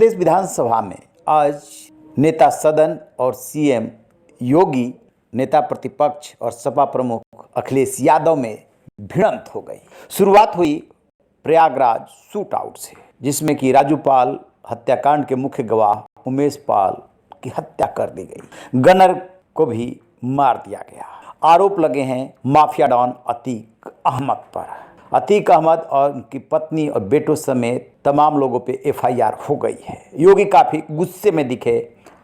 प्रदेश विधानसभा में आज नेता सदन और सीएम योगी, नेता प्रतिपक्ष और सपा प्रमुख अखिलेश यादव में भिड़ंत हो गई। शुरुआत हुई प्रयागराज शूट आउट से, जिसमें कि राजू पाल हत्याकांड के मुख्य गवाह उमेश पाल की हत्या कर दी गई। गनर को भी मार दिया गया। आरोप लगे हैं माफिया डॉन अतीक अहमद पर। अतीक अहमद और उनकी पत्नी और बेटों समेत तमाम लोगों पे एफआईआर हो गई है। योगी काफी गुस्से में दिखे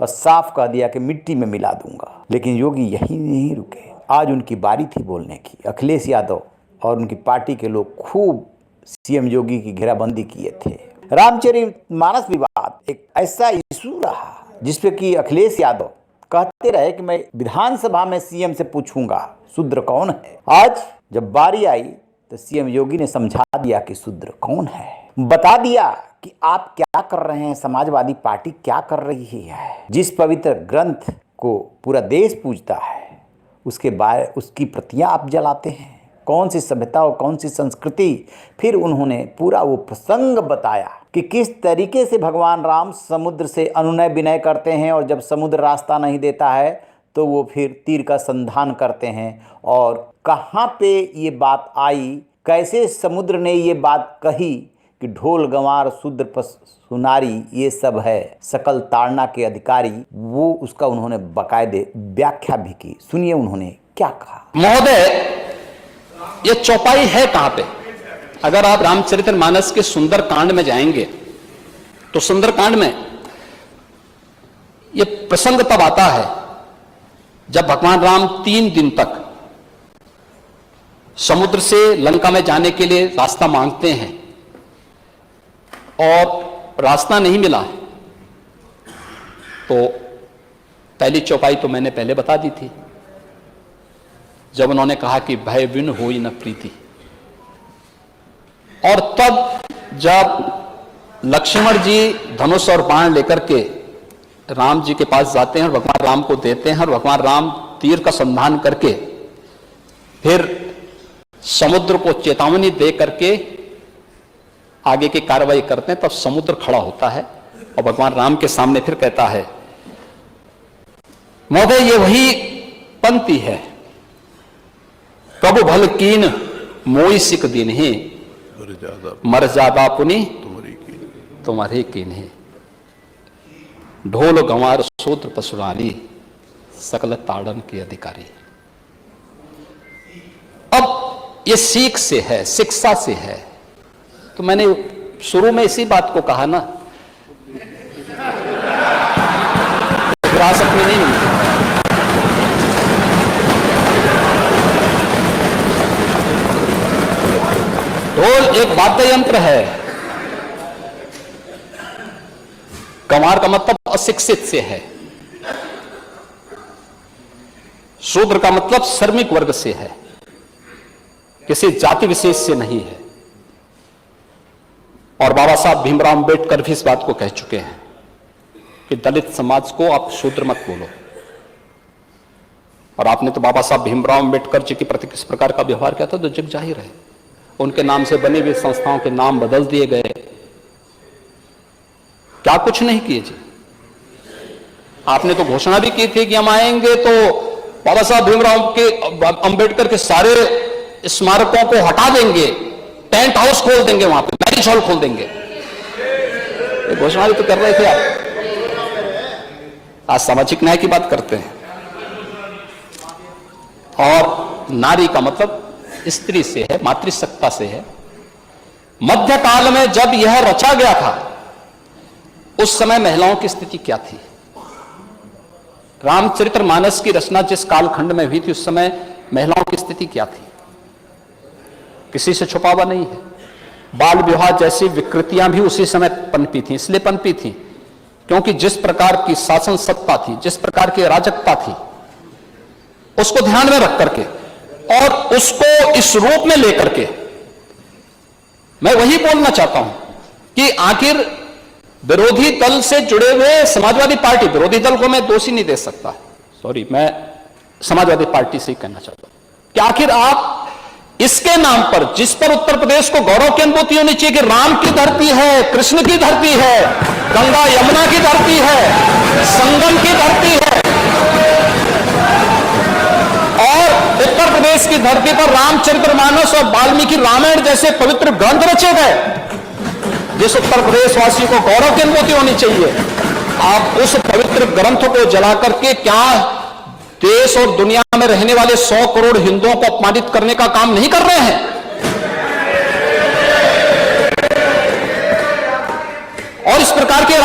और साफ कह दिया कि मिट्टी में मिला दूंगा। लेकिन योगी यही नहीं रुके। आज उनकी बारी थी बोलने की। अखिलेश यादव और उनकी पार्टी के लोग खूब सीएम योगी की घेराबंदी किए थे। रामचरितमानस विवाद एक ऐसा इशू रहा जिसपे कि अखिलेश यादव कहते रहे कि मैं विधानसभा में सीएम से पूछूंगा शूद्र कौन है। आज जब बारी आई तो सीएम योगी ने समझा दिया कि शूद्र कौन है, बता दिया कि आप क्या कर रहे हैं, समाजवादी पार्टी क्या कर रही है। जिस पवित्र ग्रंथ को पूरा देश पूजता है उसके बाद उसकी प्रतियां आप जलाते हैं। कौन सी सभ्यता और कौन सी संस्कृति। फिर उन्होंने पूरा वो प्रसंग बताया कि किस तरीके से भगवान राम समुद्र से अनुनय विनय करते हैं और जब समुद्र रास्ता नहीं देता है तो वो फिर तीर का संधान करते हैं। और कहाँ पे ये बात आई, कैसे समुद्र ने ये बात कही कि ढोल गंवार शूद्र सुनारी ये सब है सकल ताड़ना के अधिकारी। वो उसका उन्होंने बाकायदे व्याख्या भी की। सुनिए उन्होंने क्या कहा। महोदय, ये चौपाई है कहां पे? अगर आप रामचरितमानस के सुंदरकांड में जाएंगे तो सुंदरकांड में ये प्रसंग तब आता है जब भगवान राम 3 दिन तक समुद्र से लंका में जाने के लिए रास्ता मांगते हैं और रास्ता नहीं मिला। तो पहली चौपाई तो मैंने पहले बता दी थी, जब उन्होंने कहा कि भय विन होई न प्रीति। और तब जब लक्ष्मण जी धनुष और बाण लेकर के राम जी के पास जाते हैं और भगवान राम को देते हैं और भगवान राम तीर का संधान करके फिर समुद्र को चेतावनी दे करके आगे की कार्रवाई करते हैं, तब समुद्र खड़ा होता है और भगवान राम के सामने फिर कहता है, महोदय ये वही पंक्ति है, प्रभु भल कीन मोई सिक दिन ही मर्यादा पुनि तुम्हारे कीन है। ढोल गंवार शूद्र पशुरानी सकल ताड़न के अधिकारी। अब ये सीख से है, शिक्षा से है। तो मैंने शुरू में इसी बात को कहा ना, विरासत में नहीं मिलती। ढोल एक वाद्य यंत्र है। गंवार का मतलब अशिक्षित से है, शूद्र का मतलब श्रमिक वर्ग से है, किसी जाति विशेष से नहीं है। और बाबा साहब भीमराव अंबेडकर भी इस बात को कह चुके हैं कि दलित समाज को आप शूद्र मत बोलो। और आपने तो बाबा साहब भीमराव अंबेडकर जी के प्रति किस प्रकार का व्यवहार किया था तो जग जाहिर है। उनके नाम से बनी हुई संस्थाओं के नाम बदल दिए गए, क्या कुछ नहीं किए जी। आपने तो घोषणा भी की थी कि हम आएंगे तो बाबा साहब भीमराव के अंबेडकर के सारे स्मारकों को हटा देंगे, टेंट हाउस खोल देंगे, वहां पे मैरिज हॉल खोल देंगे। घोषणा भी तो कर रहे थे आप। आज सामाजिक न्याय की बात करते हैं। और नारी का मतलब स्त्री से है, मातृसत्ता से है। मध्यकाल में जब यह रचा गया था उस समय महिलाओं की स्थिति क्या थी? रामचरितमानस की रचना जिस कालखंड में हुई थी उस समय महिलाओं की स्थिति क्या थी? किसी से छुपा हुआ नहीं है। बाल विवाह जैसी विकृतियां भी उसी समय पनपी थी। इसलिए पनपी थी क्योंकि जिस प्रकार की शासन सत्ता थी, जिस प्रकार की अराजकता थी, उसको ध्यान में रख करके और उसको इस रूप में लेकर के मैं वही बोलना चाहता हूं कि आखिर विरोधी दल से जुड़े हुए समाजवादी पार्टी, विरोधी दल को मैं दोषी नहीं दे सकता, सॉरी, मैं समाजवादी पार्टी से ही कहना चाहता हूं कि आखिर आप इसके नाम पर, जिस पर उत्तर प्रदेश को गौरव की अनुभूति होनी चाहिए कि राम की धरती है, कृष्ण की धरती है, गंगा यमुना की धरती है, संगम की धरती है, और उत्तर प्रदेश की धरती पर रामचरितमानस और वाल्मीकि रामायण जैसे पवित्र ग्रंथ रचे गए, जिस उत्तर प्रदेश वासी को गौरव की अनुभूति होनी चाहिए, आप उस पवित्र ग्रंथ को जला करके क्या देश और दुनिया में रहने वाले 100 करोड़ हिंदुओं को अपमानित करने का काम नहीं कर रहे हैं? और इस प्रकार के